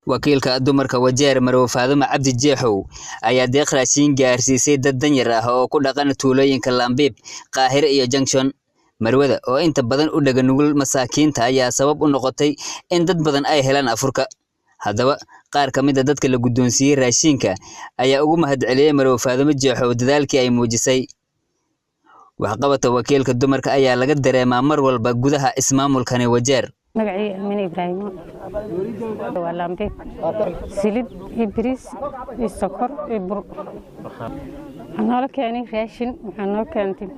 wakiilka dumarka Wajeer Marwo Faadumo Cabdi Jeexow ayaa deeq raashin gaarsiisay dad danyar ah oo ku dhaqan tuulooyinka Lambeeb, Qaahire iyo Junction. Marwada oo inta badan u dhagan nugul masaakiinta ayaa sabab u noqotay in dad badan ay helaan afurka. Haddaba qaar ka mid ah dadka la guddoonsiiyay raashinka ayaa ugu mahadceliyay Marwo Faadumo Jeexow dadaalkii ay muujisay. Waxqabadka wakiilka dumarka ayaa laga dareemaa mar walba gudaha ismaamulkani Wajeer. magacii Amina Ibrahim waa Lambeeb silid ibris sokor ibur anoo keenay raashin waxaan noo keentay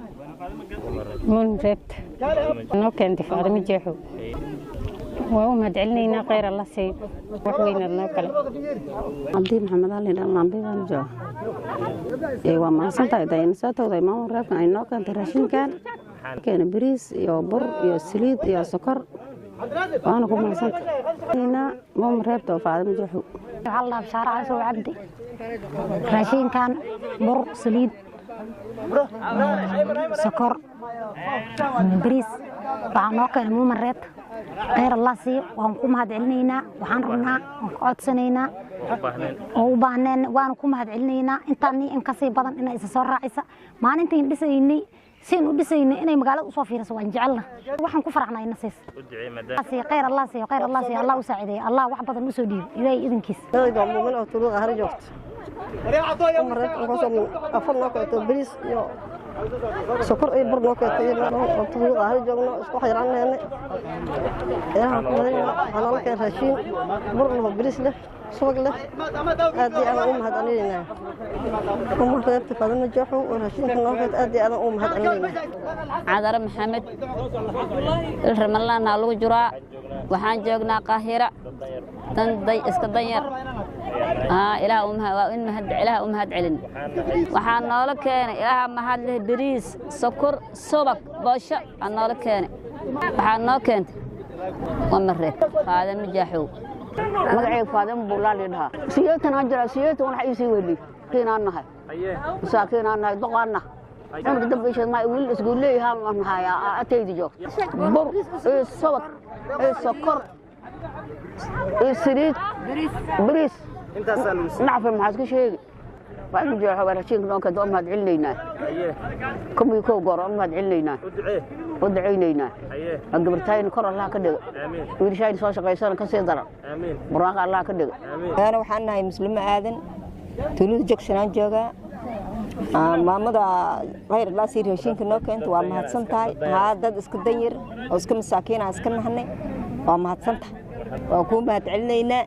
munret noo keentay Faadumo Jeexow waa mahadcelinayna khayr Allah say wax weyn noo kale Abdi Maxamed Ali Lambeeb aan joogo waa maasantahay dayna soo tawday munret ay noo keentay raashinkan keenay bariis iyo bur iyo silid iyo sokor وأنا كم مسنت هنا مم ربط وفاضل جحو الله بشارع سو عبدي راشين كان بر سليد سكر بريس وعناك مو مرات غير الله سي وانكم هاد علنينا وحنرنا وقعد سنينا وبعنان وانكم هاد علنينا انتاني انكسي بدن إن إذا صار رئيسة ما أنتين بسيني سين ودسيني إني مقالة وصافي رسوا نجعلنا وحن كفرعنا النسيس سي خير الله سي خير الله سي الله وساعده الله وحبط المسودين إذا إذن كيس لا يدعم من أطلق هرجوت مرات وصل أفرنا كتبريس يو سكر أي برنا كتير أطلق هرجونا اسمه حيران هنا يا أنا لك رشين برنا بريس له سوق له هذه أنا هذا علينا مرات فاضل نجحوا ورشين كنا هذه أنا هذا علينا عذر محمد الرملة نالو جراء وحان جوجنا قاهرة تنضي اسكدنير إله أمهد علن وحان نالك كان إله أمهد له بريس سكر صبك باشا نالك كان وحان نالك ومرت هذا مجاحو magacay Faadumo Buulaal idhaa siyaatan ajra siyaatan waxa ay sii weydii keenanahay saakinanahay doqana anka dambeysay ma wiil isku leeyahay ma haya ataydi joogto bur sabak sokor saliid bariis intaasaan nacfan maxaa iska sheegay waan jooxo walaashin noonka doomad cilinayna kuma ku goor umad cilinayna ودعينا قبرتين كر الله كده ويرشاين سو شقيسان كسي دار براق الله كده انا waxaan nahay muslim aadan tulid joogsanaan jooga maamada غير la sii raashinka noo keento waa mahadsantahay dad iska danyar oo iska masaakiin iska nahnay waa mahadsantahay waa ku mahad celinayna